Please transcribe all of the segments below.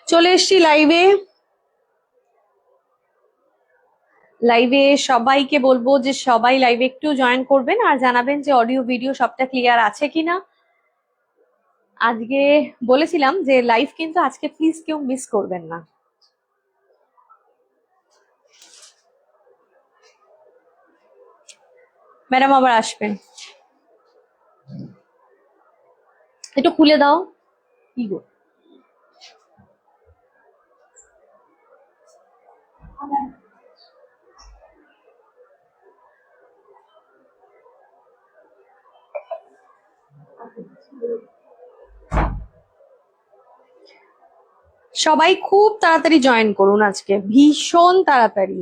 চলে এসছি লাইভে। সবাইকে বলবো যে সবাই লাইভে একটু জয়েন করবেন আর জানাবেন যে অডিও ভিডিও সবটা ক্লিয়ার আছে কিনা। আজকে বলেছিলাম যে লাইভ কিন্তু আজকে প্লিজ কেউ মিস করবেন না। ম্যাডাম আবার আসবেন, একটু খুলে দাও। কি গো, সবাই খুব তাড়াতাড়ি জয়েন করুন, আজকে ভীষণ তাড়াতাড়ি।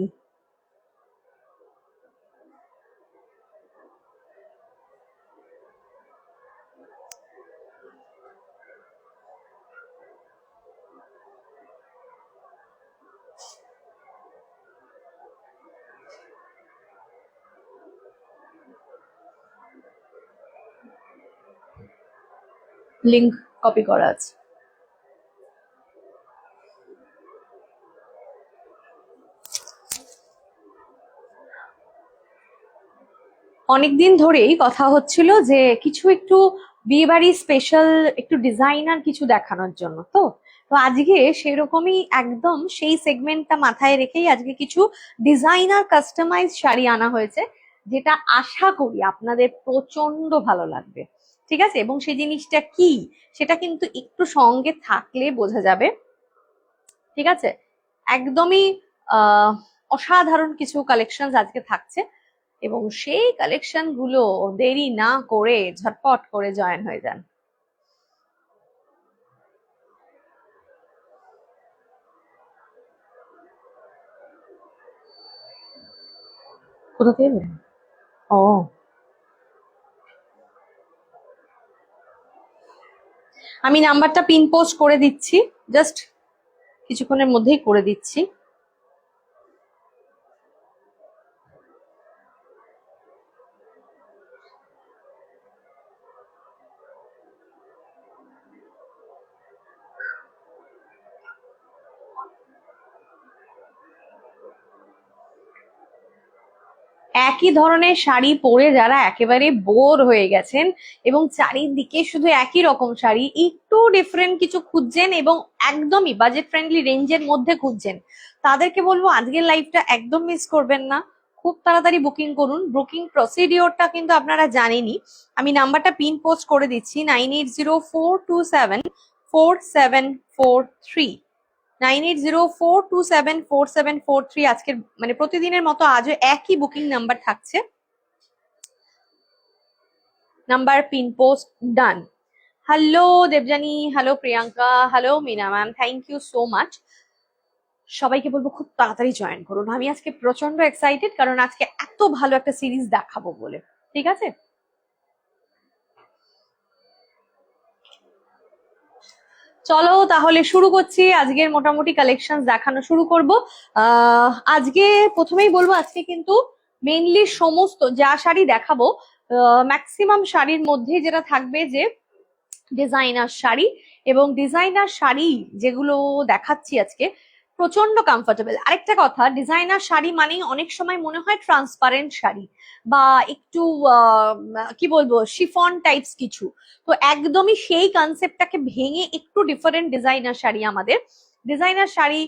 লিংক কপি করা আছে। অনেকদিন ধরেই কথা হচ্ছিল যে কিছু একটু বিয়ে বাড়ি স্পেশাল একটু ডিজাইনার কিছু দেখানোর জন্য। তো তো আজকে সেরকমই একদম সেই সেগমেন্টটা মাথায় রেখেই আজকে কিছু ডিজাইনার কাস্টমাইজ শাড়ি আনা হয়েছে, যেটা আশা করি আপনাদের প্রচন্ড ভালো লাগবে। ঠিক আছে, এবং সেই জিনিসটা কি সেটা কিন্তু একটু সঙ্গে থাকলে বোঝা যাবে। ঠিক আছে, একদমই আহ অসাধারণ কিছু কালেকশন আজকে থাকছে, এবং সেই কালেকশন গুলো দেরি না করে ঝটপট করে জয়েন হয়ে যান। কোথা থেকে? ও, আমি নাম্বারটা পিন পোস্ট করে দিচ্ছি, জাস্ট কিছুক্ষণের মধ্যেই করে দিচ্ছি। একই ধরনের শাড়ি পরে যারা একেবারে বোর হয়ে গেছেন এবং চারিদিকে শুধু একই রকম শাড়ি, একটু ডিফারেন্ট কিছু খুঁজছেন এবং একদমই বাজেট ফ্রেন্ডলি রেঞ্জের মধ্যে খুঁজছেন, তাদেরকে বলবো আজকের লাইভটা একদম মিস করবেন না। খুব তাড়াতাড়ি বুকিং করুন। বুকিং প্রসিডিওরটা কিন্তু আপনারা জানেনই। আমি নাম্বারটা পিন পোস্ট করে দিচ্ছি, 9804274743। 9804274743। আজকের মানে প্রতিদিনের মতো আজও একই বুকিং নাম্বার থাকছে। Number pin post done. Hello Debjani, hello Priyanka, hello Meena ma'am, thank you so much. সবাইকে বলবো খুব তাড়াতাড়ি জয়েন করুন। আমি আজকে প্রচন্ড এক্সাইটেড, কারণ আজকে এত ভালো একটা সিরিজ দেখাবো বলে। ঠিক আছে, চলো তাহলে শুরু করছি। আজকের মোটামুটি কালেকশন দেখানো শুরু করব। আজকে প্রথমেই বলবো, আজকে কিন্তু মেইনলি সমস্ত যা শাড়ি দেখাবো, ম্যাক্সিমাম শাড়ির মধ্যে যেটা থাকবে যে ডিজাইনার শাড়ি, এবং ডিজাইনার শাড়ি যেগুলো দেখাচ্ছি আজকে প্রচন্ড কমফোর্টেবল। আরেকটা কথা, ডিজাইনার শাড়ি মানেই অনেক সময় মনে হয় ট্রান্সপারেন্ট শাড়ি বা একটু কি বলবো শিফন টাইপস কিছু। তো একদমই সেই কনসেপ্টটাকে ভেঙে একটু ডিফারেন্ট ডিজাইনার শাড়ি আমাদের। ডিজাইনার শাড়ি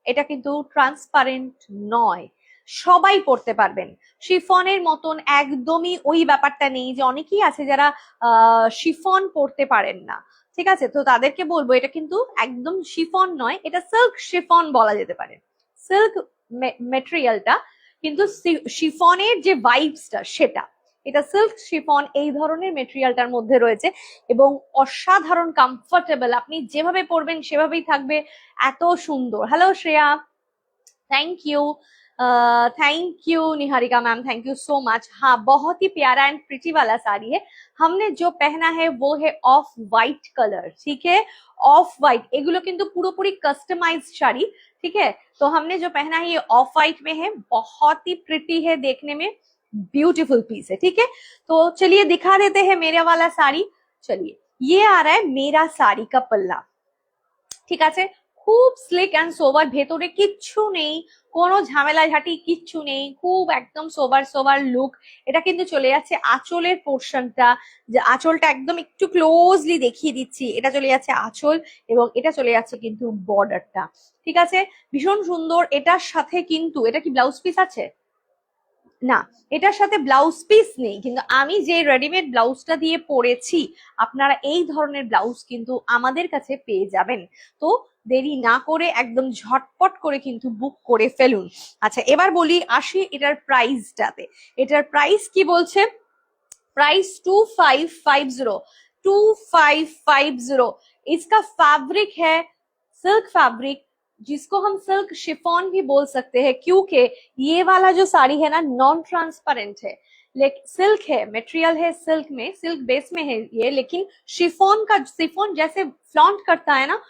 এটা কিন্তু ট্রান্সপারেন্ট নয়, সবাই পড়তে পারবেন। শিফনের মতন একদমই ওই ব্যাপারটা নেই, যে অনেকেই আছে যারা শিফন পড়তে পারেন না। ঠিক আছে, তো তাদেরকে বলবো এটা কিন্তু একদম শিফন নয়, এটা সিল্ক শিফন বলা যেতে পারে। সিল্ক মেটেরিয়ালটা কিন্তু শিফনের যে ভাইবসটা সেটা, এটা সিল্ক শিফন এই ধরনের মেটেরিয়ালটার মধ্যে রয়েছে, এবং অসাধারণ কমফোর্টেবল। আপনি যেভাবে পরবেন সেভাবেই থাকবে, এত সুন্দর। Hello Shreya, thank you. Thank you Niharika ma'am, thank you so much. हाँ, बहुत ही प्यारा एंड प्रिटी वाला साड़ी है। हमने जो पहना है वो है ऑफ वाइट कलर। ठीक है, ऑफ वाइट एगुलो किंतु पूरी कस्टमाइज शाड़ी। ठीक है, तो हमने जो पहना है ये ऑफ वाइट में है, बहुत ही प्रिटी है देखने में, ब्यूटीफुल पीस है। ठीक है, तो चलिए दिखा देते हैं मेरा वाला साड़ी। चलिए, ये आ रहा है मेरा साड़ी का पल्ला। ঠিক আছে, খুব স্লিক অ্যান্ড সোবার, ভেতরে কিচ্ছু নেই, কোনো ঝামেলা ঝাঁটি কিচ্ছু নেই, খুব একদম সোবার সোবার লুক। এটা কিন্তু চলে যাচ্ছে আঁচলের পোর্শনটা, যে আঁচলটা একদম একটু ক্লোজলি দেখিয়ে দিচ্ছি, এটা চলে যাচ্ছে আঁচল এবং এটা চলে যাচ্ছে কিন্তু বর্ডারটা। ঠিক আছে, ভীষণ সুন্দর। এটার সাথে কিন্তু, এটা কি ব্লাউজ পিস আছে? না, এটার সাথে ব্লাউজ পিস নেই, কিন্তু আমি যে রেডিমেড ব্লাউজটা দিয়ে পরেছি, আপনারা এই ধরনের ব্লাউজ কিন্তু আমাদের কাছে পেয়ে যাবেন। তো দেরি না করে একদম ঝটপট করে কিন্তু বুক করে ফেলুন। আচ্ছা, এবার বলি, আসি এটার প্রাইসটাতে। এটার প্রাইস কি বলছে? प्राइस 2550, 2550। इसका फैब्रिक है सिल्क फैब्रिक, जिसको हम सिल्क शिफॉन भी बोल सकते हैं, क्योंकि ये वाला जो साड़ी है ना नॉन ट्रांसपेरेंट है, लेकिन सिल्क है, मटेरियल है सिल्क में, सिल्क बेस में है ये, लेकिन शिफॉन का, शिफॉन जैसे फ्लॉन्ट करता है ना,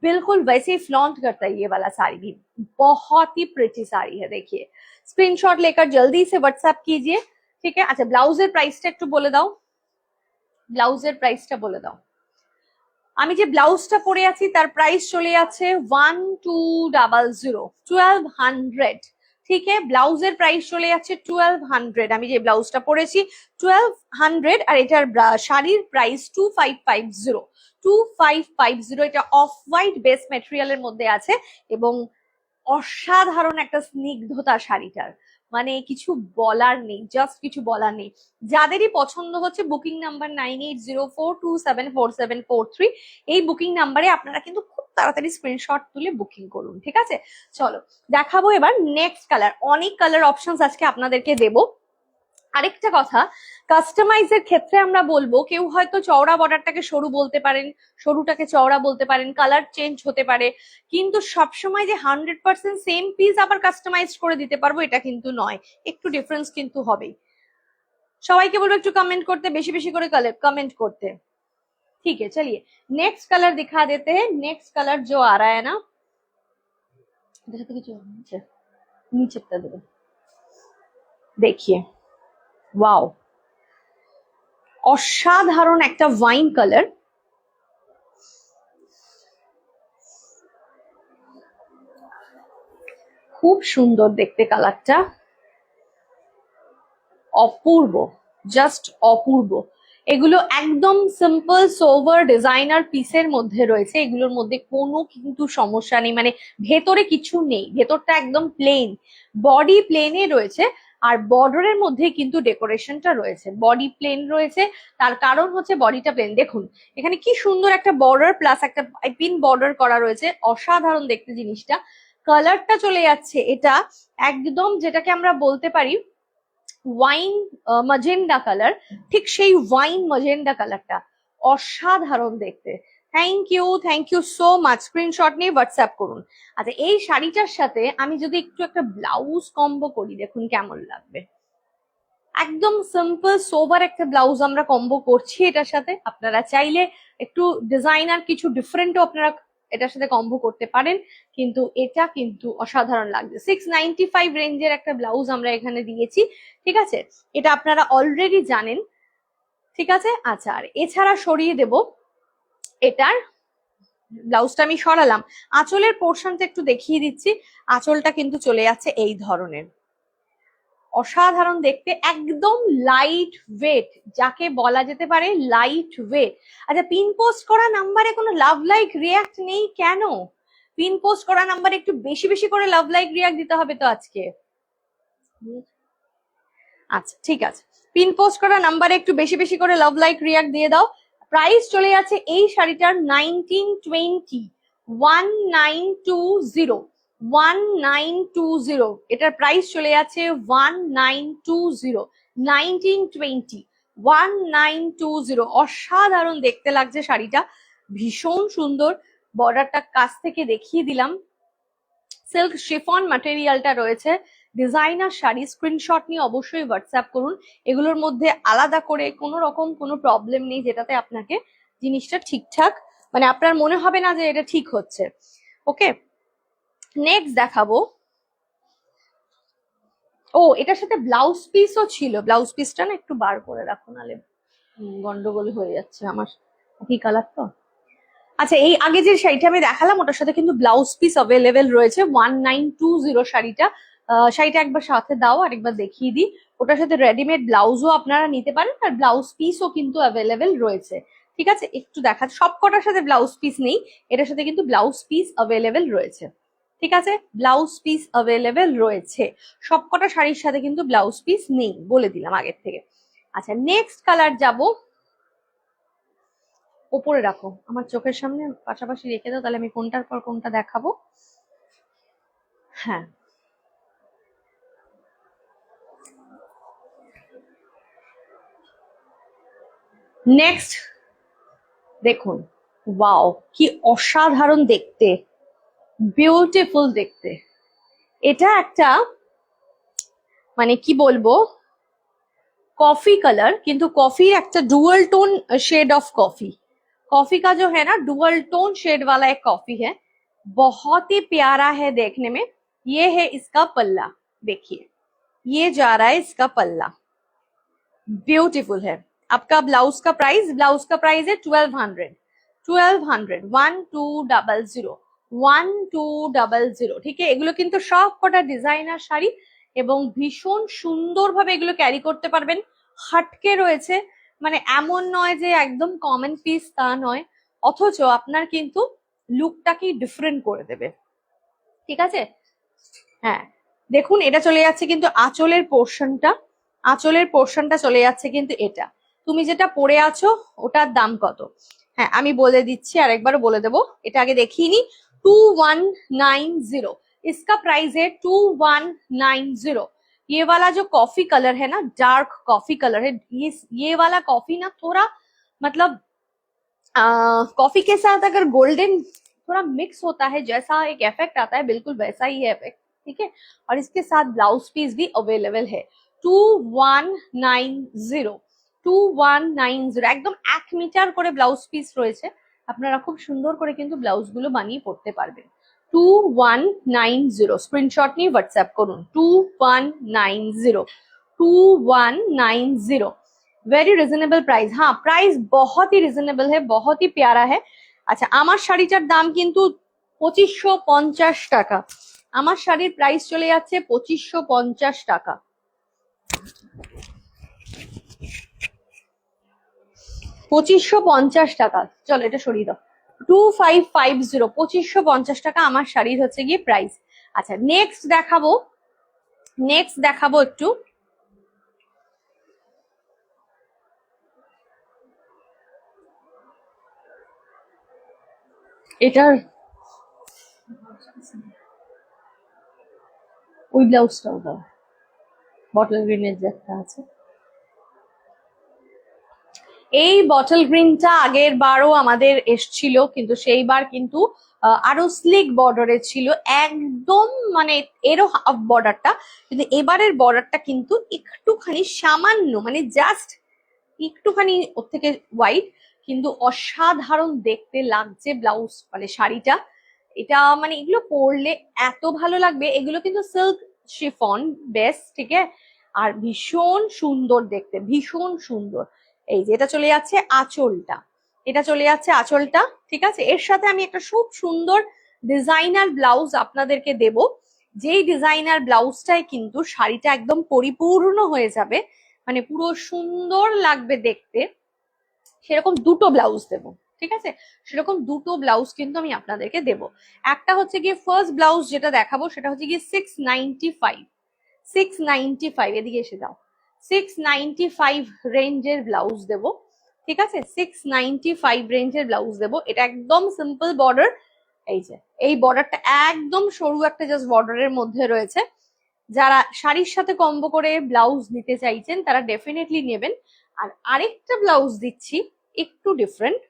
बिल्कुल वैसे ही फ्लॉन्ट करता है ये वाला साड़ी भी। बहुत ही प्रिटी साड़ी है, देखिए। स्क्रीनशॉट लेकर जल्दी से व्हाट्सएप कीजिए। ঠিক আছে। আচ্ছা, ব্লাউজের প্রাইসটা একটু বলে দাও, ব্লাউজের প্রাইসটা বলে দাও। আমি যে ব্লাউজটা পরে আছি তার প্রাইস চলে যাচ্ছে 1200, 1200। ঠিক আছে, ব্লাউজের প্রাইস চলে যাচ্ছে 1200। আমি যে ব্লাউজটা পরেছি 1200, আর এটার শাড়ির প্রাইস 2550, 2550। এটা অফ হোয়াইট বেস মেটেরিয়ালের মধ্যে আছে এবং অসাধারণ একটা স্নিগ্ধতা শাড়িটার, মানে কিছু বলার নেই, জাস্ট কিছু বলার নেই। যাদেরই পছন্দ হচ্ছে, বুকিং নাম্বার 9804274743, এই বুকিং নাম্বারে আপনারা কিন্তু খুব তাড়াতাড়ি স্ক্রিনশট তুলে বুকিং করুন। ঠিক আছে, চলো দেখাবো এবার নেক্সট কালার। অনেক কালার অপশনস আজকে আপনাদেরকে দেবো। আরেকটা কথা, কাস্টমাইজের ক্ষেত্রে আমরা বলবো, কেউ হয়তো চওড়া বর্ডারটাকে সরু বলতে পারেন, সরুটাকে চওড়া বলতে পারেন, কালার চেঞ্জ হতে পারে, কিন্তু সবসময় যে 100% সেম পিস আবার কাস্টমাইজ করে দিতে পারবো এটা কিন্তু নয়, একটু ডিফারেন্স কিন্তু হবেই। সবাইকে বলবো একটু কমেন্ট করতে, বেশি বেশি করে कमेंट করতে। ठीक है, चलिए नेक्स्ट कलर दिखा देते हैं। नेक्स्ट कलर जो आ रहा है ना, नीचे देखिए, वाओ, অসাধারণ একটা ওয়াইন কালার, খুব সুন্দর দেখতে কালারটা, অপূর্ব, জাস্ট অপূর্ব। এগুলো একদম সিম্পল সোভার ডিজাইনার পিসের মধ্যে রয়েছে, এগুলোর মধ্যে কোনো কিন্তু সমস্যা নেই, মানে ভেতরে কিছু নেই, ভেতরটা একদম প্লেন, বডি প্লেনে রয়েছে, আর বর্ডারের মধ্যে কিন্তু ডেকোরেশনটা রয়েছে, বডি প্লেন রয়েছে, তার কারণ হচ্ছে বডিটা প্লেন। দেখুন এখানে কি সুন্দর একটা বর্ডার প্লাস একটা পিন বর্ডার করা রয়েছে, অসাধারণ দেখতে জিনিসটা। কালারটা চলে যাচ্ছে এটা একদম, যেটাকে আমরা বলতে পারি ওয়াইন মাজেন্ডা কালার, ঠিক সেই ওয়াইন মাজেন্ডা কালারটা, অসাধারণ দেখতে। Thank you so much. Screenshot নিয়ে হোয়াটসঅ্যাপ করুন। আচ্ছা, এই শাড়িটার সাথে আমি যদি একটু একটা ব্লাউজ কম্বো করি, দেখুন কেমন লাগবে। একদম সিম্পল সোবার একটা ব্লাউজ আমরা কম্বো করছি এটার সাথে। আপনারা চাইলে একটু ডিজাইনার কিছু ডিফারেন্টও আপনারা এটার সাথে কম্বো করতে পারেন, কিন্তু এটা কিন্তু অসাধারণ লাগছে। 695 রেঞ্জের একটা ব্লাউজ আমরা এখানে দিয়েছি। ঠিক আছে, এটা আপনারা অলরেডি জানেন। ঠিক আছে, আচ্ছা, আর এছাড়া সরিয়ে দেব এটার ব্লাউজটা, আমি সরালাম। আঁচলের পোর্শনটা একটু দেখিয়ে দিচ্ছি। আঁচলটা কিন্তু চলে যাচ্ছে এই ধরনের, অসাধারণ দেখতে, একদম লাইট ওয়েট, যাকে বলা যেতে পারে লাইট ওয়েট। আচ্ছা, পিন পোস্ট করা নাম্বারে কোনো লাভ লাইক রিয়াক্ট নেই কেন? পিন পোস্ট করা নাম্বারে একটু বেশি বেশি করে লাভ লাইক রিয়াক্ট দিতে হবে তো আজকে। আচ্ছা ঠিক আছে, পিন পোস্ট করা নাম্বারে একটু বেশি বেশি করে লাভ লাইক রিয়াক্ট দিয়ে দাও। প্রাইস চলে যাচ্ছে এই শাড়িটার 1920, 1920, 1920। এটার প্রাইস চলে যাচ্ছে 1920, 1920, 1920। অসাধারণ দেখতে লাগছে শাড়িটা, ভীষণ সুন্দর। বর্ডারটা কাছ থেকে দেখিয়ে দিলাম। সিল্ক শিফন ম্যাটেরিয়ালটা রয়েছে, ডিজাইনার শাড়ি। স্ক্রিনশট নিয়ে অবশ্যই হোয়াটসঅ্যাপ করুন। এগুলোর মধ্যে আলাদা করে কোনো রকম কোনো প্রবলেম নেই, যেটাতে আপনাকে জিনিসটা ঠিকঠাক, মানে আপনার মনে হবে না যে এটা ঠিক হচ্ছে। ওকে, নেক্সট দেখাবো। ও, এটার সাথে ব্লাউজ পিসও ছিল। ব্লাউজ পিসটা না একটু বার করে রাখুন, নাহলে গন্ডগোল হয়ে যাচ্ছে আমার, কি কালার তো। আচ্ছা, এই আগে যে শাড়িটা আমি দেখালাম ওটার সাথে কিন্তু ব্লাউজ পিস অ্যাভেলেবেল রয়েছে 1920 শাড়িটা। শাড়িটা একবার সাথে দাও আর একবার দেখিয়ে দিই। ওটার সাথে রেডিমেড ব্লাউজও আপনারা নিতে পারেন আর ব্লাউজ পিসও কিন্তু অ্যাভেলেবেল রয়েছে। ঠিক আছে, একটু দেখা, সব কটার সাথে ব্লাউজ পিস নেই, এটার সাথে কিন্তু ব্লাউজ পিস অ্যাভেলেবেল রয়েছে। ঠিক আছে, ব্লাউজ পিস অ্যাভেলেবেল রয়েছে, সবকটা শাড়ির সাথে কিন্তু ব্লাউজ পিস নেই, বলে দিলাম আগের থেকে। আচ্ছা, নেক্সট কালার যাব, ওপরে রাখো আমার চোখের সামনে পাশাপাশি রেখে দাও, তাহলে আমি কোনটার পর কোনটা দেখাবো। হ্যাঁ, নেক্সট দেখুন, ওয়াও কি অসাধারণ দেখতে, বিউটিফুল দেখতে। এটা একটা মানে কি বলবো, कॉफी कलर, किंतु कॉफी एक dual tone shade of coffee. Coffee का जो है ना डुअल टोन शेड वाला एक कॉफी है, बहुत ही प्यारा है देखने में। ये है इसका पल्ला, देखिए ये जा रहा है इसका पल्ला, ब्यूटीफुल है। आपका ब्लाउज का प्राइस है 1200, 1200, 1200, 1200। ঠিক আছে, এগুলো কিন্তু সব কটা ডিজাইনার শাড়ি এবং ভীষণ সুন্দর ভাবে এগুলো ক্যারি করতে পারবেন। হাটকে রয়েছে, মানে এমন নয় যে একদম কমন পিস, তা নয়, অথচ আপনার কিন্তু লুকটাকে ডিফারেন্ট করে দেবে। ঠিক আছে, হ্যাঁ দেখুন, এটা চলে যাচ্ছে কিন্তু আঁচলের পোর্শনটা, আঁচলের পোর্শনটা চলে যাচ্ছে কিন্তু এটা। তুমি যেটা পরে আছো ওটার দাম কত? হ্যাঁ আমি বলে দিচ্ছি, আরেকবারও বলে দেবো, এটা আগে দেখিয়ে নি। 2190, इसका प्राइस है 2190। ये वाला जो कॉफी कलर है ना, डार्क कॉफी कलर है, ये वाला कॉफी ना थोड़ा मतलब कॉफी के साथ अगर गोल्डन थोड़ा मिक्स होता है, जैसा एक इफेक्ट आता है बिल्कुल वैसा ही है इफेक्ट। ठीक है, और इसके साथ ब्लाउज पीस भी अवेलेबल है। 2190, 2190, একদম 1 মিটার করে ব্লাউজ পিস রয়েছে, আপনারা খুব সুন্দর করে কিন্তু ব্লাউজ গুলো বানিয়ে পড়তে পারবেন। 2190, স্ক্রিনশট নিয়ে হোয়াটসঅ্যাপ করুন। 2190, 2190, वेरी रिजनेबल प्राइस। हाँ प्राइस बहुत ही रिजनेबल है, बहुत ही प्यारा है। আচ্ছা, আমার শাড়িটার দাম কিন্তু 2550 টাকা, আমার শাড়ির প্রাইস চলে যাচ্ছে 2550 টাকা। 2550 টাকা, চলো এটা সরিয়ে দাও। 2550, 2550 টাকা আমার শাড়ির হচ্ছে গিয়ে প্রাইস। আচ্ছা নেক্সট দেখাবো, নেক্সট দেখাবো একটু, এটার ওই ব্লাউজটাও দাও, বটল গ্রিনের যে একটা আছে। এই বটল গ্রিনটা আগের বারও আমাদের এসছিল, কিন্তু সেইবার কিন্তু আরো স্লিক বর্ডারে ছিল, একদম মানে এরও হাফ বর্ডারটা, কিন্তু এবারের বর্ডারটা কিন্তু একটুখানি সামান্য, মানে জাস্ট একটুখানি ওর থেকে ওয়াইড, কিন্তু অসাধারণ দেখতে লাগছে ব্লাউজ মানে শাড়িটা। এটা মানে এগুলো পরলে এত ভালো লাগবে, এগুলো কিন্তু সিল্ক শিফন বেস, ঠিক আছে, আর ভীষণ সুন্দর দেখতে, ভীষণ সুন্দর। এই যে এটা চলে যাচ্ছে আঁচলটা, এটা চলে যাচ্ছে আঁচলটা। ঠিক আছে, এর সাথে আমি একটা খুব সুন্দর ডিজাইনার ব্লাউজ আপনাদেরকে দেব, যেই ডিজাইনার ব্লাউজটাই কিন্তু শাড়িটা একদম পরিপূর্ণ হয়ে যাবে, মানে পুরো সুন্দর লাগবে দেখতে। সেরকম দুটো ব্লাউজ দেব, ঠিক আছে, সেরকম দুটো ব্লাউজ কিন্তু আমি আপনাদেরকে দেব। একটা হচ্ছে গিয়ে ফার্স্ট ব্লাউজ যেটা দেখাবো সেটা হচ্ছে গিয়ে 695, 695, এদিকে এসে দাও, 695 রেঞ্জের ব্লাউজ দেব। ঠিক আছে, 695 রেঞ্জের ব্লাউজ দেব। এটা একদম সিম্পল বর্ডার, এই যে এই বর্ডারটা একদম সরু একটা জাস্ট বর্ডারের মধ্যে রয়েছে। যারা শাড়ির সাথে কম্বো করে ব্লাউজ নিতে চাইছেন তারা ডেফিনেটলি নেবেন। আর আরেকটা ব্লাউজ দিচ্ছি একটু ডিফারেন্ট,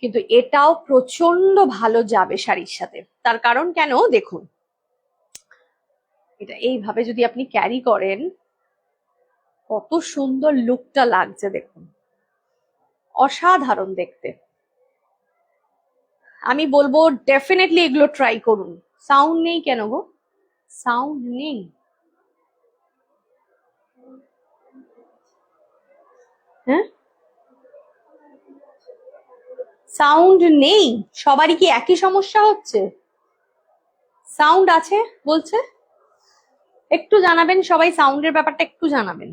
কিন্তু এটাও প্রচন্ড ভালো যাবে শাড়ির সাথে। তার কারণ কেন দেখুন, এটা এইভাবে যদি আপনি ক্যারি করেন কত সুন্দর লুকটা লাগছে দেখুন, অসাধারণ দেখতে। আমি বলবো ডেফিনেটলি এগুলো ট্রাই করুন। সাউন্ড নেই কেন গো, সাউন্ড নেই? হ্যাঁ সাউন্ড নেই? সবারই কি একই সমস্যা হচ্ছে? সাউন্ড আছে বলছে, একটু জানাবেন সবাই, সাউন্ডের ব্যাপারটা একটু জানাবেন।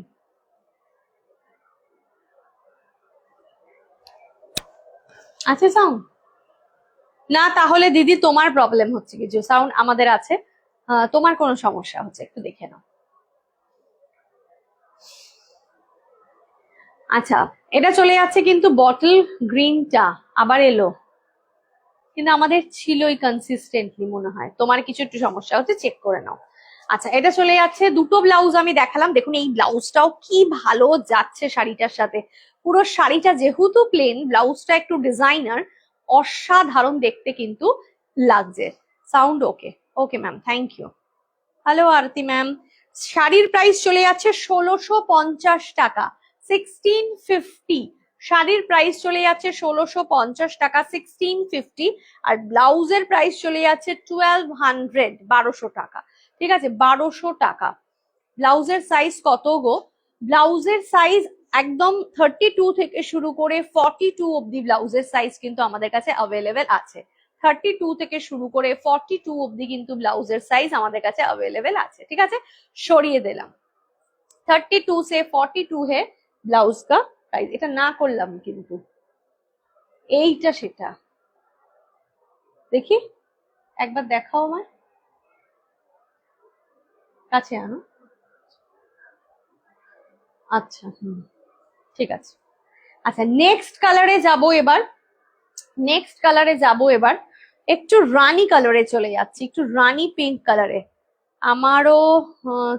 আছে সাউন্ড? না তাহলে দিদি তোমার প্রবলেম হচ্ছে কিছু, সাউন্ড আমাদের আছে, তোমার কোনো সমস্যা হচ্ছে একটু দেখে নাও। আচ্ছা, এটা চলে যাচ্ছে কিন্তু বটল গ্রিনটা আবার এলো, কিন্তু আমাদের ছিলই কনসিস্টেন্টলি মনে হয়, তোমার কিছু একটু সমস্যা হচ্ছে, চেক করে নাও। আচ্ছা, এটা চলে যাচ্ছে, দুটো ব্লাউজ আমি দেখালাম, দেখুন এই ব্লাউজটাও কি ভালো যাচ্ছে শাড়িটার সাথে। পুরো শাড়িটা যেহেতু প্লেন, ব্লাউজটা একটু ডিজাইনার, অসাধারণ দেখতে কিন্তু লাগছে। Sound okay? Okay ma'am, thank you. Hello Aarti ma'am. শাড়ির প্রাইস চলে যাচ্ছে 1650 টাকা, 1650। শাড়ির প্রাইস চলে যাচ্ছে 1650 টাকা, 1650। আর ব্লাউজের প্রাইস চলে যাচ্ছে 1200, 1200 টাকা। ঠিক আছে, 1200 টাকা। ব্লাউজের সাইজ কত গো? ব্লাউজের সাইজ একদম 32 থেকে শুরু করে 42 অব্দি ব্লাউজের সাইজ কিন্তু আমাদের কাছে অ্যাভেলেবেল আছে। 32 থেকে শুরু করে 42 অব্দি কিন্তু ব্লাউজের সাইজ আমাদের কাছে অ্যাভেলেবেল আছে। ঠিক আছে, সরিয়ে দিলাম 32 से 42 है ब्लाउज का प्राइस। এটা না করলাম কিন্তু, এইটা সেটা দেখি, একবার দেখাও আমায়, কাছে আনো। আচ্ছা, ঠিক আছে। আচ্ছা, নেক্সট কালারে যাব এবার, নেক্সট কালারে যাব এবার, একটু রানি কালারে চলে যাচ্ছি, একটু রানি পিঙ্ক কালারে। আমারও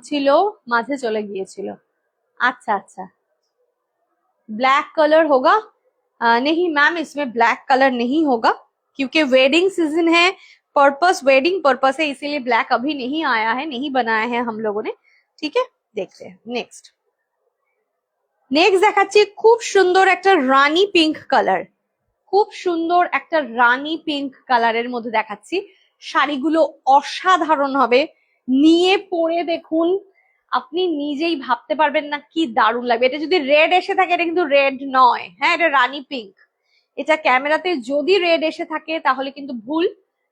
ছিল, মাঝে চলে গিয়েছিল। अच्छा अच्छा, ब्लैक कलर होगा? नहीं मैम, इसमें ब्लैक कलर नहीं होगा, क्योंकि वेडिंग सीजन है, पर्पस वेडिंग पर्पस है, इसीलिए ब्लैक अभी नहीं आया है, नहीं बनाया है हम लोगों ने। ठीक है, देखते हैं नेक्स्ट। নেক্সট দেখাচ্ছি খুব সুন্দর একটা রানি পিঙ্ক কালার, খুব সুন্দর একটা রানি পিঙ্ক কালারের মধ্যে দেখাচ্ছি। শাড়িগুলো অসাধারণ হবে, নিয়ে পরে দেখুন, আপনি নিজেই ভাবতে পারবেন না কি দারুণ লাগবে। এটা যদি রেড এসে থাকে, এটা কিন্তু রেড নয়, হ্যাঁ এটা রানি পিঙ্ক। এটা ক্যামেরাতে যদি রেড এসে থাকে তাহলে কিন্তু ভুল,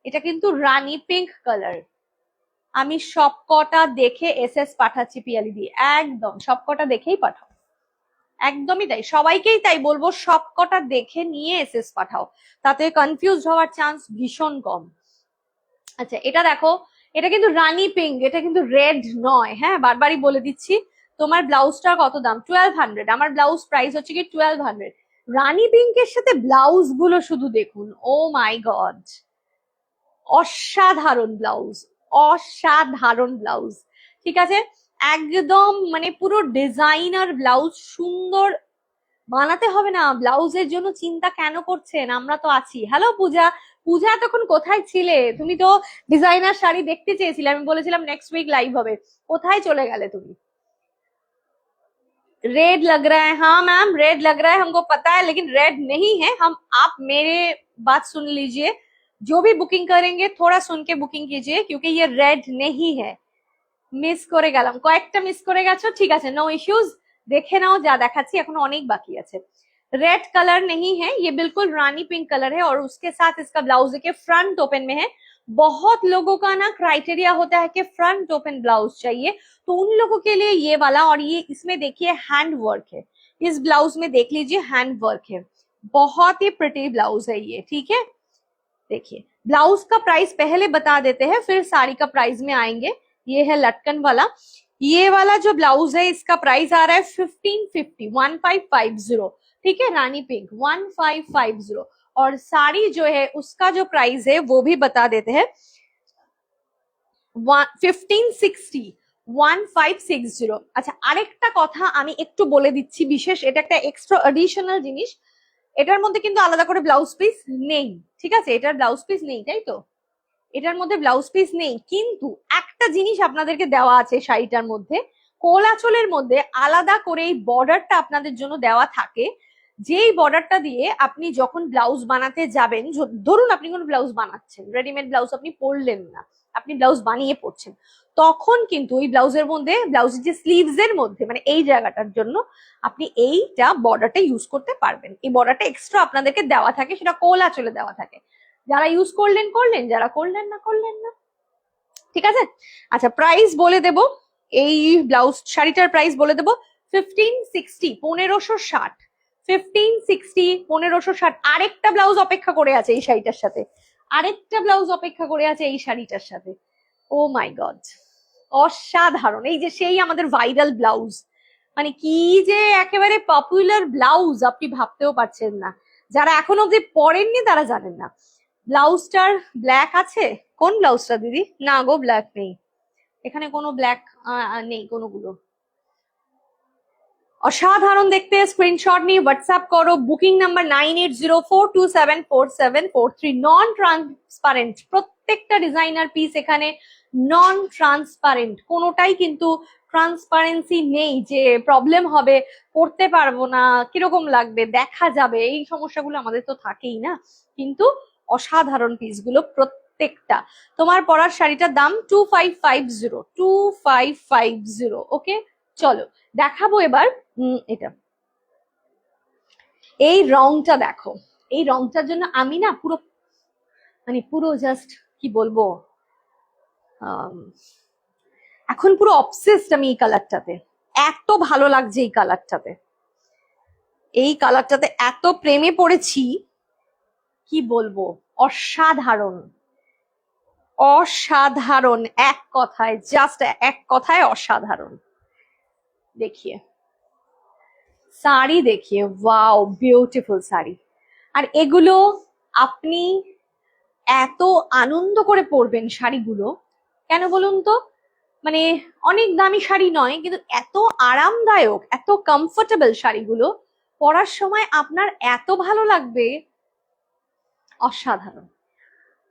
এটা কিন্তু রানি পিঙ্ক কালার। আমি সবকটা দেখে এসএস পাঠাচ্ছি পিয়ালি দিয়ে, একদম সবকটা দেখেই পাঠাও, একদমই তাই, সবাইকেই তাই বলবো, সবকটা দেখে নিয়ে এসএস পাঠাও, তাতে কনফিউজ হওয়ার চান্স ভীষণ কম। আচ্ছা, এটা দেখো, এটা কিন্তু রানি পিঙ্ক, এটা কিন্তু রেড নয়, হ্যাঁ বারবারই বলে দিচ্ছি। তোমার ব্লাউজটার কত দাম? 1200। আমার ব্লাউজ প্রাইস হচ্ছে কি 1200। রানি পিঙ্কের সাথে ব্লাউজ গুলো শুধু দেখুন, ও মাই গড, অসাধারণ ব্লাউজ, অসাধারণ ব্লাউজ। ঠিক আছে, একদম মানে পুরো ডিজাইনার ব্লাউজ, সুন্দর। বানাতে হবে না, ব্লাউজের জন্য চিন্তা কেন করছেন, আমরা তো আছি। হ্যালো পূজা, পূজা এতক্ষণ কোথায় ছিলে? তুমি তো ডিজাইনার শাড়ি দেখতে চেয়েছিলে, আমি বলেছিলাম নেক্সট উইক লাইভ হবে, কোথায় চলে গেলে তুমি? रेड लग रहा है, हाँ मैम रेड लग रहा है, हमको पता है, लेकिन रेड नहीं है। हम, आप मेरे बात सुन लीजिए, जो भी बुकिंग करेंगे थोड़ा सुन के बुकिंग कीजिए, क्योंकि ये रेड नहीं है। মিস করে গেলাম, কয়েকটা মিস করে গেছো, ঠিক আছে, নো ইস্যুজ। দেখে নাও, যা দেখাচ্ছি এখনো অনেক বাকি আছে। रेड कलर नहीं है ये, बिल्कुल रानी पिंक कलर है, और उसके साथ इसका ब्लाउज देखिए फ्रंट ओपन में है। बहुत लोगों का ना क्राइटेरिया होता है कि फ्रंट ओपन ब्लाउज चाहिए, तो उन लोगों के लिए ये वाला, और ये इसमें देखिए हैंड वर्क है, इस ब्लाउज में देख लीजिए हैंड वर्क है, बहुत ही प्रिटी ब्लाउज है ये। ठीक है, देखिए ब्लाउज का प्राइस पहले बता देते हैं, फिर साड़ी का प्राइस में आएंगे। ये है लटकन वाला, ये वाला जो ब्लाउज है इसका प्राइस आ रहा है 1550, 1550। ठीक है, रानी पिंक 1550। और साड़ी जो है उसका जो प्राइस है वो भी बता देते हैं, 1560, 1560। আচ্ছা, আরেকটা কথা আমি একটু বলে দিচ্ছি বিশেষ, এটা একটা এক্সট্রা এডিশনাল জিনিস, এটার মধ্যে কিন্তু আলাদা করে ব্লাউজ পিস নেই। ঠিক আছে, এটার ব্লাউজ পিস নেই, তাই তো, এটার মধ্যে ব্লাউজ পিস নেই, কিন্তু একটা জিনিস আপনাদেরকে দেওয়া আছে শাড়িটার মধ্যে, কোল আঁচলের মধ্যে আলাদা করে এই বর্ডারটা আপনাদের জন্য দেওয়া থাকে, যেই বর্ডারটা দিয়ে আপনি যখন ব্লাউজ বানাতে যাবেন, ধরুন আপনি কোনো ব্লাউজ বানাচ্ছেন, রেডিমেড ব্লাউজ আপনি পরলেন না, আপনি ব্লাউজ বানিয়ে পড়ছেন, তখন কিন্তু ওই ব্লাউজের মধ্যে, ব্লাউজের যে স্লিভস এর মধ্যে মানে এই জায়গাটার জন্য আপনি এইটা বর্ডারটা ইউজ করতে পারবেন। এই বর্ডারটা এক্সট্রা আপনাদেরকে দেওয়া থাকে, সেটা কোলা চলে দেওয়া থাকে। যারা ইউজ করলেন করলেন, যারা করলেন না করলেন না। ঠিক আছে, আচ্ছা প্রাইস বলে দেব, এই ব্লাউজ শাড়িটার প্রাইস বলে দেব 1560, 1560, 1560, 1560। আরেকটা ব্লাউজ অপেক্ষা করে আছে এই শাড়িটার সাথে, আরেকটা ব্লাউজ অপেক্ষা করে আছে এই শাড়িটার সাথে। ও মাই গড, অসাধারণ। এই যে সেই আমাদের ভাইরাল ব্লাউজ, মানে কি যে একেবারে পপুলার ব্লাউজ, আপনি ভাবতেও পারছেন না। যারা এখন অব্দি পরেননি তারা জানেন না। ব্লাউজটার ব্ল্যাক আছে, কোন ব্লাউজটা দিদি? না গো, ব্ল্যাক নেই এখানে, কোনো ব্ল্যাক নেই কোনোগুলো। অসাধারণ দেখতে, স্ক্রিনশট নিয়ে হোয়াটসঅ্যাপ করো। Booking number 9804274743। নন ট্রান্সপারেন্ট প্রত্যেকটা ডিজাইনার পিস, এখানে নন ট্রান্সপারেন্ট, কোনোটাই কিন্তু ট্রান্সপারেন্সি নেই যে প্রবলেম হবে, পড়তে পারবো না, কিরকম লাগবে, দেখা যাবে, এই সমস্যাগুলো আমাদের তো থাকেই না। কিন্তু অসাধারণ পিসগুলো প্রত্যেকটা। তোমার পরার শাড়িটার দাম 2550, 2550। ওকে, চলো দেখাবো এবার এটা। এই রংটা দেখো, এই রংটার জন্য আমি না পুরো মানে পুরো জাস্ট কি বলবো, এখন পুরো অবসেসড আমি এই কালারটাতে। এত ভালো লাগছে এই কালারটাতে, এই কালারটাতে এত প্রেমে পড়েছি, কি বলবো, অসাধারণ, অসাধারণ, এক কথায়, জাস্ট এক কথায় অসাধারণ। দেখিয়ে শাড়ি দেখিয়ে, ওয়াও বিউটিফুল শাড়ি। আর এগুলো আপনি এত আনন্দ করে পরবেন শাড়িগুলো, কেন বলুন তো, মানে অনেক দামি শাড়ি নয়, কিন্তু এত আরামদায়ক, এত কমফোর্টেবল শাড়িগুলো পরার সময় আপনার এত ভালো লাগবে, অসাধারণ।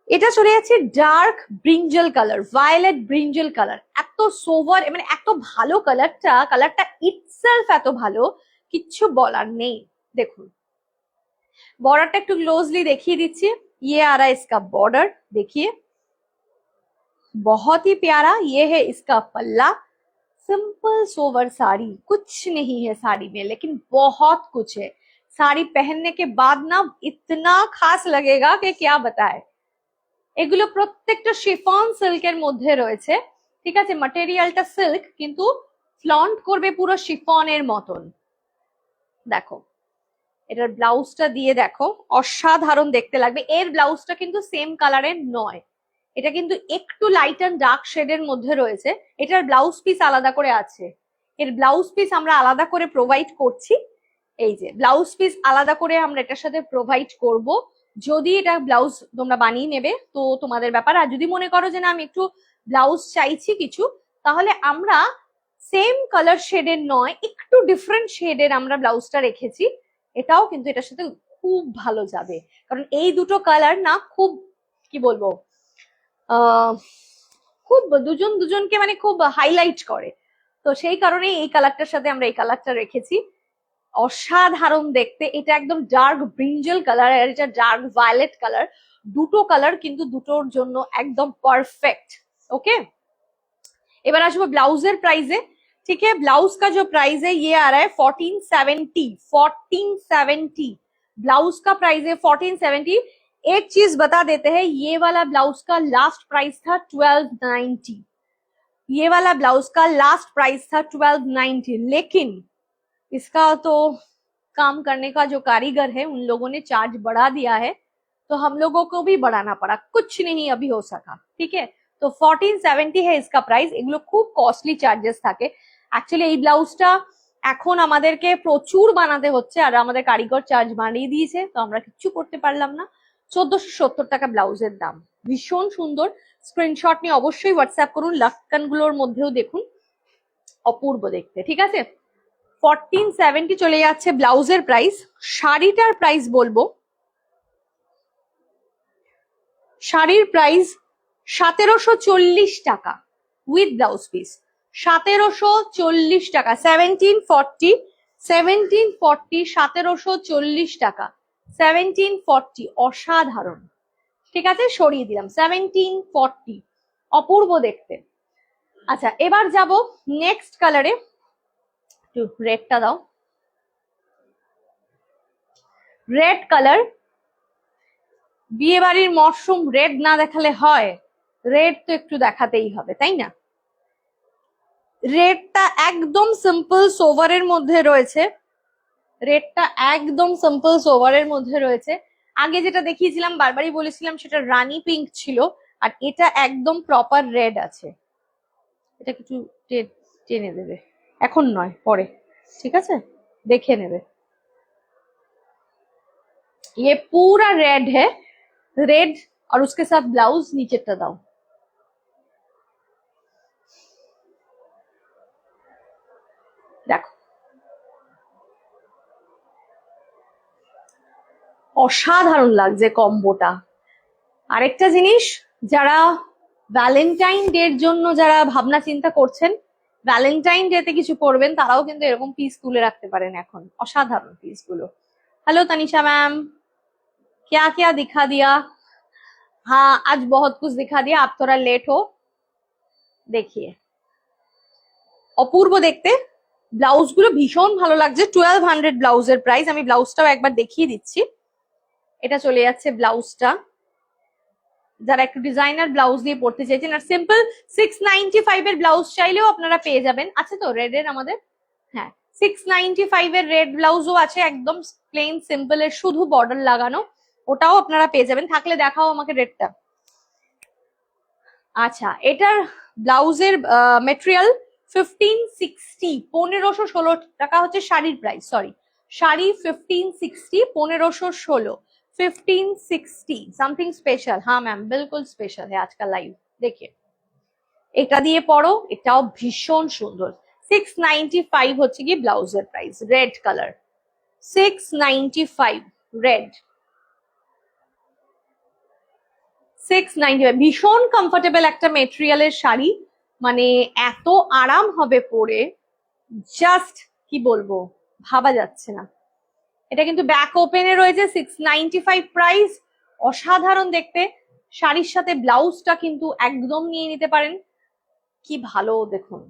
এটা চলে যাচ্ছে dark brinjal colour, violet brinjal colour, এত সোভার, মানে এত ভালো কালারটা, কালারটা ইটসেলফ এত ভালো, কিচ্ছু বলার নেই। দেখুন बॉर्डरটা একটু क्लोजली देखिए दीजिए, ये आ रहा है इसका बॉर्डर, देखिए बहुत ही प्यारा। ये है इसका पल्ला, सिंपल सोवर साड़ी, कुछ नहीं है साड़ी में, लेकिन बहुत कुछ है। साड़ी पहनने के बाद ना इतना खास लगेगा कि क्या बताए। এগুলো প্রত্যেকটা শিফন সিল্কের মধ্যে রয়েছে, ঠিক আছে, ম্যাটেরিয়ালটা সিল্ক কিন্তু ফ্লন্ট করবে পুরো শিফনের মতন। দেখো এটার ব্লাউজটা দিয়ে দেখো, অসাধারণ দেখতে লাগবে। এর ব্লাউজটা কিন্তু সেম কালারের নয়, এটা কিন্তু একটু লাইট অ্যান্ড ডার্ক শেডের মধ্যে রয়েছে। এটার ব্লাউজ পিস আলাদা করে আছে, এর ব্লাউজ পিস আমরা আলাদা করে প্রোভাইড করছি। এই যে ব্লাউজ পিস আলাদা করে আমরা এটার সাথে প্রোভাইড করব। যদি এটা ব্লাউজ তোমরা বানিয়ে নেবে তো তোমাদের ব্যাপার, আর যদি মনে করো যে না আমি একটু ব্লাউজ চাইছি কিছু, তাহলে আমরা সেম কালার শেডের নয়, একটু ডিফারেন্ট শেডের আমরা ব্লাউজটা রেখেছি, এটাও কিন্তু এটার সাথে খুব ভালো যাবে। কারণ এই দুটো কালার না খুব কি বলবো, খুব দুজন দুজনকে মানে খুব হাইলাইট করে, তো সেই কারণে এই কালারটার সাথে আমরা এই কালারটা রেখেছি। অসাধারণ দেখতে, এটা একদম ডার্ক ব্রিঞ্জল কালার আর এটা ডার্ক ভায়োলেট কালার, দুটো কালার কিন্তু দুটোর জন্য একদম পারফেক্ট। ওকে, এবার আসবো ব্লাউজের প্রাইসে। ठीक है, ब्लाउज का जो प्राइस है ये आ रहा है 1470, 1470 ब्लाउज का प्राइस है 1470। एक चीज बता देते हैं, ये वाला ब्लाउज का लास्ट प्राइस था 1290, ये वाला ब्लाउज का लास्ट प्राइस था 1290, लेकिन इसका तो काम करने का जो कारीगर है उन लोगों ने चार्ज बढ़ा दिया है, तो हम लोगों को भी बढ़ाना पड़ा, कुछ नहीं अभी हो सका। ठीक है, तो 1470 है इसका प्राइस। এগুলো খুব কস্টলি চার্জেস থাকে অ্যাকচুয়ালি। এই ব্লাউজটা এখন আমাদেরকে প্রচুর বানাতে হচ্ছে, আর আমাদের কারিগর চার্জ বাড়িয়ে দিয়েছে, তো আমরা কিচ্ছু করতে পারলাম না। 1470 টাকা ব্লাউজের দাম, ভীষণ সুন্দর। স্ক্রিনশট নিয়ে অবশ্যই হোয়াটসঅ্যাপ করুন। লাটকান গুলোর মধ্যেও দেখুন, অপূর্ব দেখতে। ঠিক আছে, 1470 চলে যাচ্ছে ব্লাউজের প্রাইস। শাড়িটার প্রাইস বলবো, শাড়ির প্রাইস 1740 টাকা উইথ ব্লাউজ পিস, 1740 টাকা, 1740, 1740, 1740 টাকা, 1740, অসাধারণ। ঠিক আছে, সরিয়ে দিলাম 1740, অপূর্ব দেখতে। আচ্ছা, এবার যাব নেক্সট কালারে। একটু রেডটা দাও, রেড কালার। বিয়ে বাড়ির মরশুম, রেড না দেখালে হয়? রেড তো একটু দেখাতেই হবে, তাই না? রেডটা একদম সিম্পল সোভারের মধ্যে রয়েছে, রেডটা একদম সিম্পল সোভারের মধ্যে রয়েছে। আগে যেটা দেখিয়েছিলাম, বারবারই বলেছিলাম, সেটা রানী পিঙ্ক ছিল, আর এটা একদম প্রপার রেড আছে। এটা কিছু টেনে দেবে, এখন নয়, পরে, ঠিক আছে, দেখে নেবে। ये पूरा रेड है, रेड, और उसके साथ ब्लाउज नीचेটা দাও। দেখো, অসাধারণ লাগছে কম্বোটা। আরেকটা জিনিস, যারা ভ্যালেন্টাইন ডের জন্য যারা ভাবনা চিন্তা করছেন, ভ্যালেন্টাইন ডেতে কিছু করবেন, তারাও কিন্তু এরকম পিস তুলে রাখতে পারেন এখন। অসাধারণ পিস গুলো। हेलो तनिषा मैम, क्या क्या दिखा दिया? हाँ, आज बहुत कुछ दिखा दिया, आप थोड़ा लेट हो। देखिए, অপূর্ব দেখতে। ব্লাউজ গুলো ভীষণ ভালো লাগছে। 1200 ব্লাউজের প্রাইস। আমি ব্লাউজটাও একবার দেখিয়ে দিচ্ছি। এটা চলে যাচ্ছে ব্লাউজটা, যারা একটু ডিজাইনার ব্লাউজ দিয়ে পড়তে চাইছেন। আর সিম্পল 695 এর ব্লাউজ চাইলেও আপনারা পেয়ে যাবেন। আছে তো রেড এর আমাদের? হ্যাঁ, 695 এর রেড ব্লাউজও আছে, একদম প্লেন সিম্পল এর, শুধু বর্ডার লাগানো, ওটাও আপনারা পেয়ে যাবেন। থাকলে দেখাও আমাকে রেডটা। আচ্ছা, এটার ব্লাউজের মেটেরিয়াল 1560, 1516 টাকা হচ্ছে শাড়ির price. Sorry, sari 1560, 1516, 1560 something special. हाँ मैम, बिल्कुल स्पेशल है आज का लाइव। देखिए, এটা দিয়ে পরো, এটাও ভীষণ সুন্দর। 695 হচ্ছে কি ব্লাউজের প্রাইস। Red colour, 695 red, 695। ভীষণ কমফোর্টেবল একটা মেটেরিয়ালের শাড়ি, মানে এত আরাম হবে পরে, জাস্ট কি বলবো, ভাবা যাচ্ছে না। এটা কিন্তু ব্যাক ওপেনে রয়েছে, 695 প্রাইস, অসাধারণ দেখতে। শাড়ির সাথে ব্লাউজটা কিন্তু একদম নিয়ে নিতে পারেন, কি ভালো দেখুন।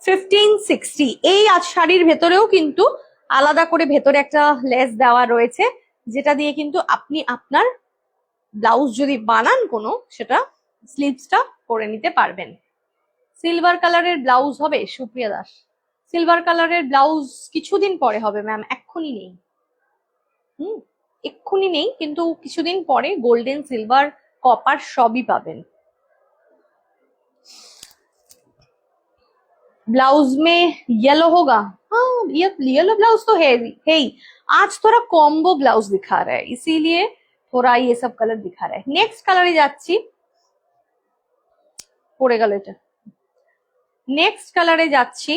1560। এই আজ শাড়ির ভেতরেও কিন্তু আলাদা করে ভেতরে একটা লেস দেওয়া রয়েছে, যেটা দিয়ে কিন্তু আপনি আপনার ব্লাউজ যদি বানান কোনো, সেটা স্লিভসটা করে নিতে পারবেন। সিলভার কালারের ব্লাউজ হবে সুপ্রিয়া দাস? সিলভার কালারের ব্লাউজ কিছুদিন পরে হবে ম্যাম, এক্ষুনি নেই। এক্ষুনি নেই, কিন্তু কিছুদিন পরে গোল্ডেন, সিলভার, কপার সবই পাবেন। ब्लाउज में येलो होगा? हाँ, ये येलो ब्लाउज तो है ही। आज थोड़ा कॉम्बो ब्लाउज दिखा रहा है, इसीलिए थोड़ा ये सब कलर दिखा रहा है। नेक्स्ट कलर যাচ্ছি, পড়ে গেল এটা। নেক্সট কালারে যাচ্ছি,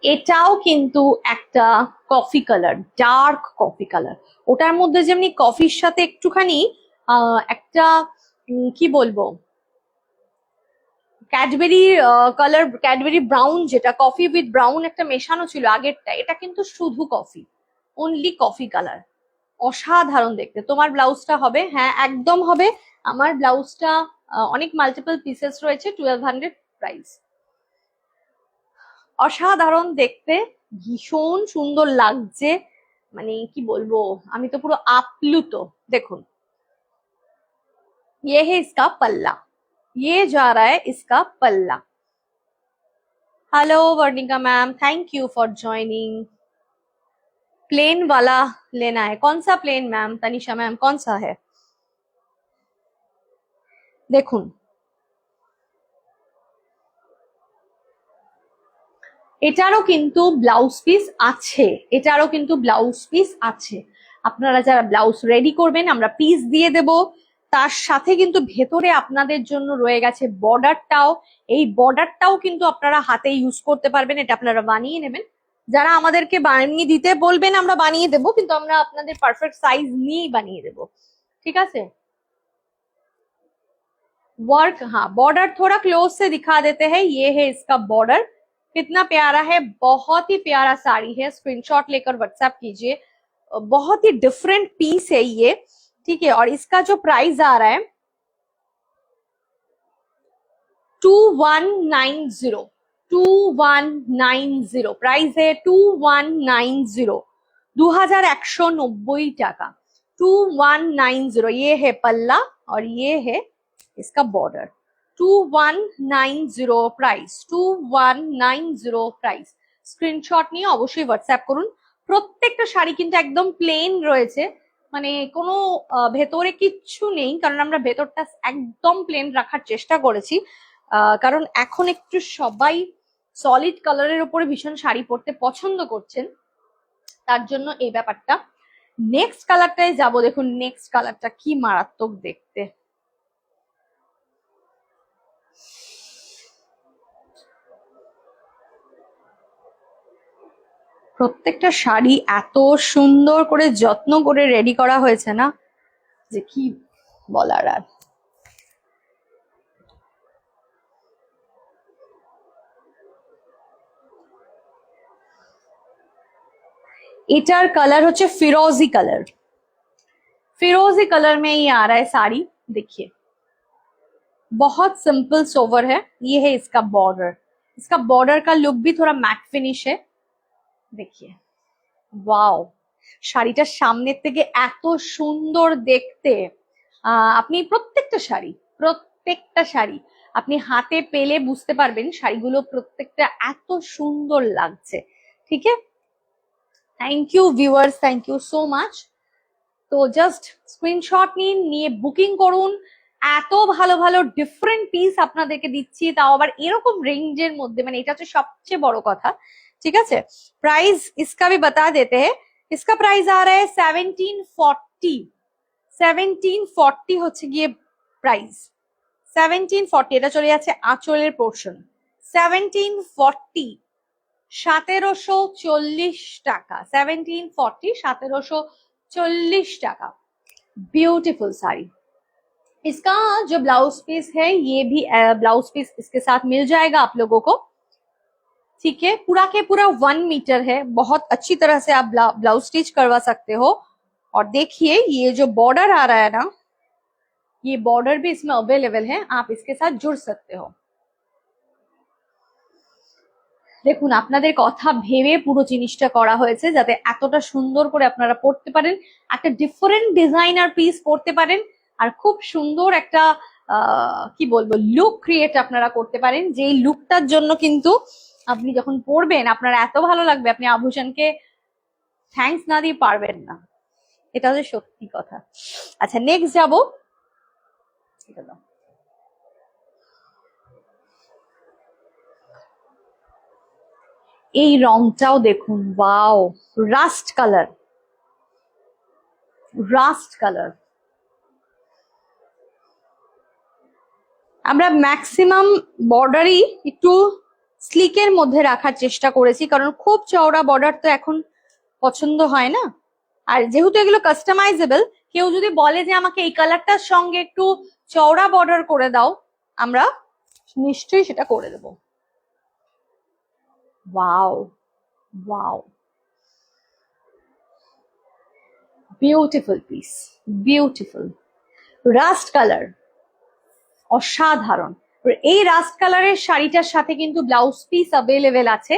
এটাও কিন্তু একটা coffee colour, dark coffee colour. ওটার মধ্যে যেমনি কফির সাথে একটুখানি একটা কি বলবো, ক্যাডবেরি কালার, ক্যাডবেরি ব্রাউন, যেটা কফি উইথ ব্রাউন একটা মেশানো ছিল আগেরটা, এটা কিন্তু শুধু কফি, অনলি কফি কালার। অসাধারণ দেখতে। তোমার ব্লাউজটা হবে? হ্যাঁ, একদম হবে। আমার ব্লাউজটা অনেক মাল্টিপল পিসেস রয়েছে, 1200 প্রাইস। অসাধারণ দেখতে, ভীষণ সুন্দর লাগছে, মানে কি বলবো, আমি তো পুরো আপ্লুত। দেখুন, ये है इसका पल्ला, ये जा रहा है इसका पल्ला। Hello Varnika ma'am, thank you for joining. Plain वाला लेना है? कौन सा प्लेन मैम? तनिषा मैम, कौन सा है? দেখুন, এটারও কিন্তু ব্লাউজ পিস আছে, এটারও কিন্তু ব্লাউজ পিস আছে। আপনারা যারা ব্লাউজ রেডি করবেন, আমরা পিস দিয়ে দেব। তার সাথে কিন্তু ভেতরে আপনাদের জন্য রয়ে গেছে বর্ডারটাও। এই বর্ডারটাও কিন্তু আপনারা হাতে ইউজ করতে পারবেন, এটা আপনারা বানিয়ে নেবেন। যারা আমাদেরকে বানিয়ে দিতে বলবেন আমরা বানিয়ে দেবো, কিন্তু আমরা আপনাদের পারফেক্ট সাইজ নিয়েই বানিয়ে দেবো, ঠিক আছে। वर्क, हाँ बॉर्डर थोड़ा क्लोज से दिखा देते हैं। ये है इसका बॉर्डर, कितना प्यारा है, बहुत ही प्यारा साड़ी है। स्क्रीनशॉट लेकर व्हाट्सएप कीजिए, बहुत ही डिफरेंट पीस है ये, ठीक है। और इसका जो प्राइस आ रहा है 2190, 2190 प्राइस है, 2190, 2190 টাকা, 2190। ये है पल्ला और ये है इसका बॉर्डर, 2190 प्राइस, 2190 प्राइस। স্ক্রিনশট নিয়ে অবশ্যই হোয়াটসঅ্যাপ করুন। প্রত্যেকটা শাড়ি কিন্তু একদম প্লেন রয়েছে, মানে কোনো ভেতরে কিচ্ছু নেই, কারণ আমরা ভেতরটা একদম প্লেন রাখার চেষ্টা করেছি, কারণ এখন একটু সবাই সলিড কালারের উপরে ভীষণ শাড়ি পরতে পছন্দ করছেন, তার জন্য এই ব্যাপারটা। নেক্সট কালারটায় যাব, দেখুন নেক্সট কালারটা কি মারাত্মক দেখতে। প্রত্যেকটা শাড়ি এত সুন্দর করে যত্ন করে রেডি করা হয়েছে না, যে কি বলার আর। এটার কালার হচ্ছে फिरोजी कलर, फिरोजी कलर में ये आ रहा है साड़ी, देखिए बहुत सिंपल सोवर है। ये है इसका बॉर्डर, इसका बॉर्डर का लुक भी थोड़ा मैट फिनिश है, देखिए ওয়াও। শাড়িটার সামনের থেকে এত সুন্দর দেখতে, আপনি প্রত্যেকটা শাড়ি আপনি হাতে পেলে বুঝতে পারবেন শাড়িগুলো প্রত্যেকটা এত সুন্দর লাগছে, ঠিক আছে। Thank you viewers, thank you so much. তো জাস্ট স্ক্রিনশট নিন, নিয়ে বুকিং করুন। এত ভালো ভালো ডিফারেন্ট পিস আপনাদেরকে দিচ্ছি, তাও আবার এরকম রেঞ্জের মধ্যে, মানে এটা হচ্ছে সবচেয়ে বড় কথা, ঠিক আছে। प्राइस इसका भी बता देते हैं, इसका प्राइस आ रहा है 1740, 1740 হচ্ছে গিয়ে প্রাইস, 1740। এটা চলে যাচ্ছে আঁচলের পোর্শন, 1740, 1740 টাকা, 1740, 1740 টাকা। ब्यूटीफुल साड़ी। इसका जो ब्लाउज पीस है, ये भी ब्लाउज पीस इसके साथ मिल जाएगा आप लोगों को, ठीक है। पूरा के पूरा 1 मीटर है, बहुत अच्छी तरह से आप ब्लाउज स्टिच करवा सकते हो। और देखिए ये जो बॉर्डर आ रहा है ना, ये बॉर्डर भी इसमें अवेलेबल है, आप इसके साथ जुड़ सकते हो। দেখুন আপনাদের কথা ভেবে পুরো জিনিসটা করা হয়েছে, যাতে এতটা সুন্দর করে আপনারা পড়তে পারেন, একটা ডিফারেন্ট ডিজাইনার পিস পড়তে পারেন, আর খুব সুন্দর একটা কি বলবো লুক ক্রিয়েট আপনারা করতে পারেন, যেই লুকটার জন্য কিন্তু আপনি যখন পড়বেন আপনার এত ভালো লাগবে, আপনি আভূষণকে থ্যাঙ্কস না দিয়ে পারবেন না, এটা হচ্ছে সত্যি কথা। আচ্ছা নেক্সট যাবো, এই রংটাও দেখুন, wow, rushed colour, rushed colour. আমরা ম্যাক্সিমাম বর্ডারই একটু স্লিকের মধ্যে রাখার চেষ্টা করেছি, কারণ খুব চওড়া বর্ডার তো এখন পছন্দ হয় না। আর যেহেতু এগুলো কাস্টমাইজেবল, কেউ যদি বলে যে আমাকে এই কালারটার সঙ্গে একটু চওড়া বর্ডার করে দাও, আমরা নিশ্চয়ই সেটা করে দেব। Wow wow, beautiful piece, beautiful rust colour, অসাধারণ। এই রাস্ট কালারের শাড়িটার সাথে কিন্তু ব্লাউজ পিস অ্যাভেলেবেল আছে,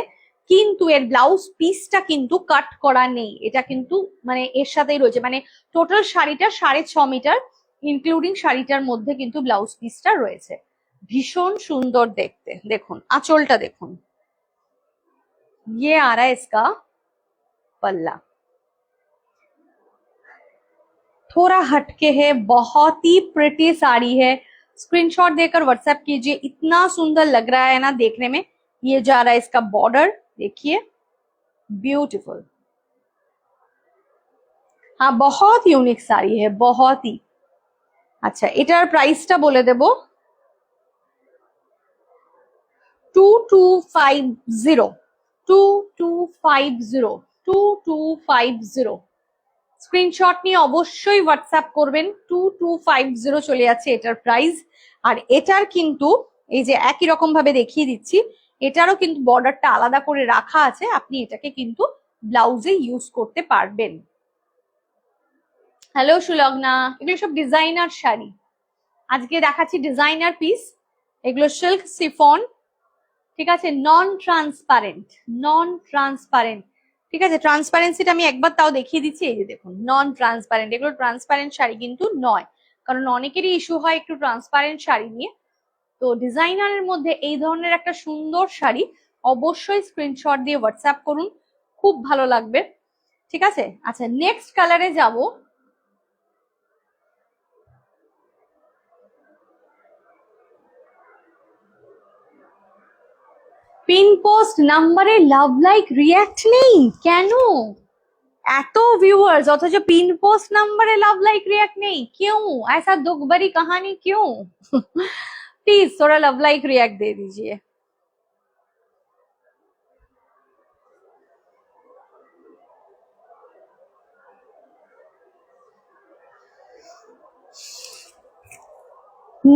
কিন্তু এর ব্লাউজ পিসটা কিন্তু কাট করা নেই, এটা কিন্তু মানে এর সাথেই রয়েছে, মানে টোটাল শাড়িটা 6.5 মিটার ইনক্লুডিং শাড়িটার মধ্যে কিন্তু ব্লাউজ পিসটা রয়েছে। ভীষণ সুন্দর দেখতে, দেখুন আঁচলটা দেখুন, ये आ रहा है इसका पल्ला, थोड़ा हटके है, बहुत ही प्रिटी साड़ी है। स्क्रीनशॉट देकर व्हाट्सएप कीजिए, इतना सुंदर लग रहा है ना देखने में। ये जा रहा है इसका बॉर्डर, देखिए ब्यूटीफुल, हाँ बहुत यूनिक साड़ी है, बहुत ही। अच्छा এটার প্রাইসটা বলে দেব, 2250, 2250, 2250। স্ক্রিনশট নিয়ে অবশ্যই হোয়াটসঅ্যাপ করবেন। 2250 চলে যাচ্ছে এটার প্রাইস। আর এটার কিন্তু এই যে একই রকম ভাবে দেখিয়ে দিচ্ছি, এটারও কিন্তু বর্ডারটা আলাদা করে রাখা আছে, আপনি এটাকে কিন্তু ব্লাউজে ইউজ করতে পারবেন। হ্যালো সুলগ্না, এগুলো সব ডিজাইনার শাড়ি, আজকে দেখাচ্ছি ডিজাইনার পিস। এগুলো সিল্ক সিফন, ঠিক আছে, নন ট্রান্সপারেন্ট, নন ট্রান্সপারেন্ট, ঠিক আছে। ট্রান্সপারেন্সিটা আমি একবার তাও দেখিয়ে দিচ্ছি, এই যে দেখুন নন ট্রান্সপারেন্ট। এগুলো ট্রান্সপারেন্ট শাড়ি কিন্তু নয়, কারণ অনেকেরই ইস্যু হয় একটু ট্রান্সপারেন্ট শাড়ি নিয়ে। তো ডিজাইনারের মধ্যে এই ধরনের একটা সুন্দর শাড়ি অবশ্যই স্ক্রিনশট দিয়ে হোয়াটসঅ্যাপ করুন, খুব ভালো লাগবে, ঠিক আছে। আচ্ছা, নেক্সট কালারে যাব। পিন পোস্ট নাম্বারে লাভ লাইক রিয়াক্ট নেই কেন? এত ভিউয়ার্স অথচ पिन पोस्ट नंबर है, लव लाइक रिएक्ट नहीं, क्यों? ऐसा दुख भरी कहानी क्यों? प्लीज थोड़ा लव लाइक रिएक्ट दे दीजिए।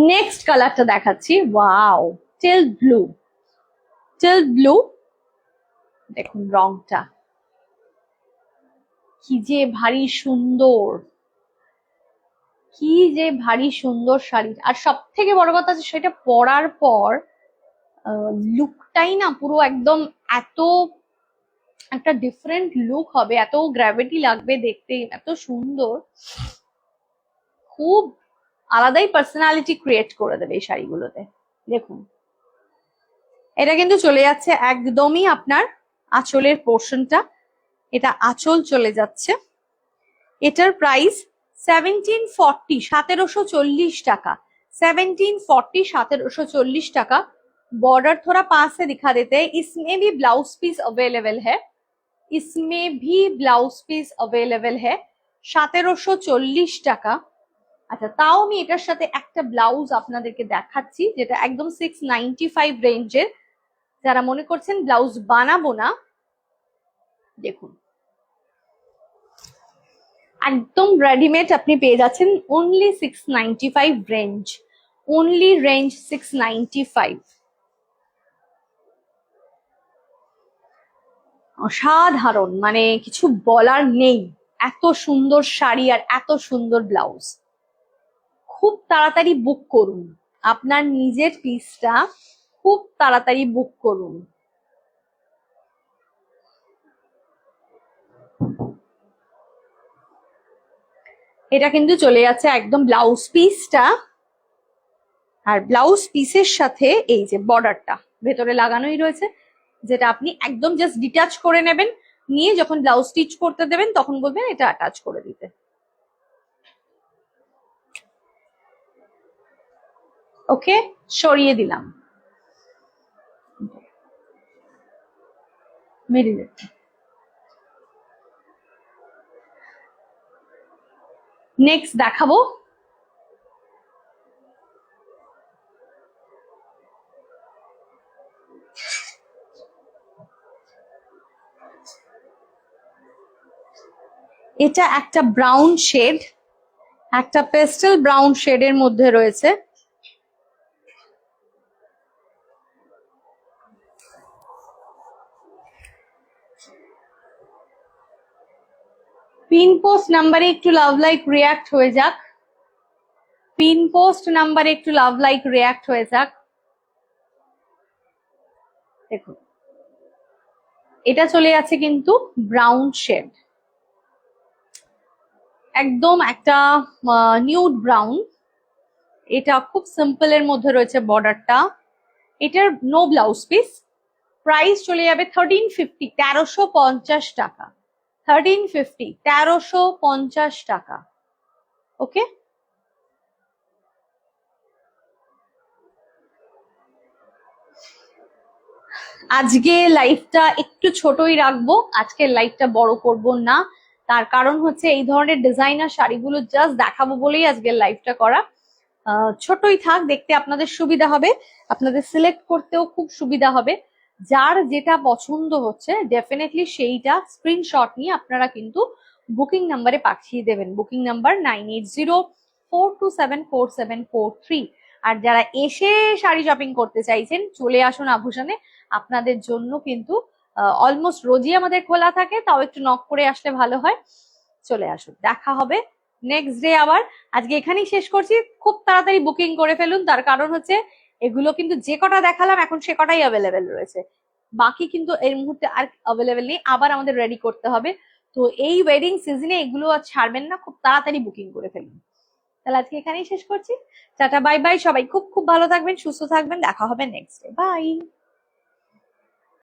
নেক্সট কালারটা দেখাচ্ছি, ওয়াও, টেল ব্লু, টেল ব্লু। দেখুন রংটা কি যে ভারী সুন্দর, কি যে ভারী সুন্দর শাড়ি। আর সব থেকে বড় কথা আছে, সেটা পরার পর লুকটাই না পুরো একদম এত একটা ডিফারেন্ট লুক হবে, এত গ্র্যাভিটি লাগবে দেখতে, এত সুন্দর, খুব আলাদাই পার্সোনালিটি ক্রিয়েট করে দেবে এই শাড়িগুলোতে। দেখুন এটা কিন্তু চলে যাচ্ছে একদমই আপনার আঁচলের পোর্শনটা, এটা আঁচল চলে যাচ্ছে। এটার প্রাইস 1740, 1740 টাকা, 1740, 1740 টাকা। बॉर्डर थोड़ा पास से दिखा देते हैं, इसमें भी ब्लाउज पीस अवेलेबल है, इसमें भी ब्लाउज पीस अवेलेबल है। 1740 টাকা। আচ্ছা, তাও আমি এটার সাথে একটা ব্লাউজ আপনাদেরকে দেখাচ্ছি, যেটা একদম 695 রেঞ্জের। যারা মনে করছেন ব্লাউজ বানাবো না, দেখুন একদম রেডিমেড আপনি পেয়ে যাচ্ছেন অনলি 695 রেঞ্জ, অনলি রেঞ্জ 695। অসাধারণ, মানে কিছু বলার নেই, এত সুন্দর শাড়ি আর এত সুন্দর ব্লাউজ। খুব তাড়াতাড়ি বুক করুন আপনার নিজের পিসটা, খুব তাড়াতাড়ি বুক করুন। এটা কিন্তু চলে যাচ্ছে একদম ব্লাউজ পিসটা, আর ব্লাউজ পিসের সাথে এই যে বর্ডারটা ভেতরে লাগানোই রয়েছে, যেটা আপনি একদম জাস্ট ডিটাচ করে নেবেন, নিয়ে যখন ব্লাউজ স্টিচ করতে দেবেন তখন বলবেন এটা অ্যাটাচ করে দিতে। ওকে, সরিয়ে দিলাম মিডিলে। নেক্সট দেখাবো এটা একটা ব্রাউন শেড, একটা পেস্টেল ব্রাউন শেডের মধ্যে রয়েছে। পিন পোস্ট নাম্বারে একটু লাভ লাইক রিয়াক্ট হয়ে যাক, পিন পোস্ট নাম্বারে একটু লাভ লাইক রিয়াক্ট হয়ে যাক। দেখুন এটা চলে যাচ্ছে কিন্তু ব্রাউন শেড, একদম একটা নিউড ব্রাউন। এটা খুব সিম্পল এর মধ্যে রয়েছে বর্ডারটা। এটার নো ব্লাউজ পিস, প্রাইস চলে যাবে 1350, 1350 টাকা, 1350, 1350 টাকা। ওকে, আজকে লাইভটা একটু ছোটই রাখবো, আজকের লাইভটা বড় করব না, তার কারণ হচ্ছে এই ধরনের ডিজাইনার শাড়িগুলো জাস্ট দেখাবো বলেই আজকের লাইভটা করা। ছোটই থাক, দেখতে আপনাদের সুবিধা হবে, আপনাদের সিলেক্ট করতেও খুব সুবিধা হবে। যার যেটা পছন্দ হচ্ছে ডেফিনেটলি সেইটা স্ক্রিনশট নিয়ে আপনারা কিন্তু বুকিং নাম্বারে পাঠিয়ে দেবেন, বুকিং নাম্বার 9804274743। আর যারা এসে শাড়ি শপিং করতে চাইছেন চলে আসুন আভূষণে, আপনাদের জন্য কিন্তু অলমোস্ট রোজই আমাদের খোলা থাকে, তাও একটু নক করে আসলে ভালো হয়। চলে আসুন, দেখা হবে নেক্সট ডে আবার। আজকে এখানেই শেষ করছি, খুব তাড়াতাড়ি বুকিং করে ফেলুন, তার কারণ হচ্ছে এগুলো কিন্তু যে কটা দেখালাম এখন সে কটাই অ্যাভেলেবেল রয়েছে, বাকি কিন্তু এই মুহূর্তে আর অ্যাভেলেবেল নেই, আবার আমাদের রেডি করতে হবে। তো এই ওয়েডিং সিজনে এগুলো আর ছাড়বেন না, খুব তাড়াতাড়ি বুকিং করে ফেলুন। তাহলে আজকে এখানেই শেষ করছি, টাটা বাই বাই, সবাই খুব খুব ভালো থাকবেন, সুস্থ থাকবেন, দেখা হবে নেক্সট ডে, বাই।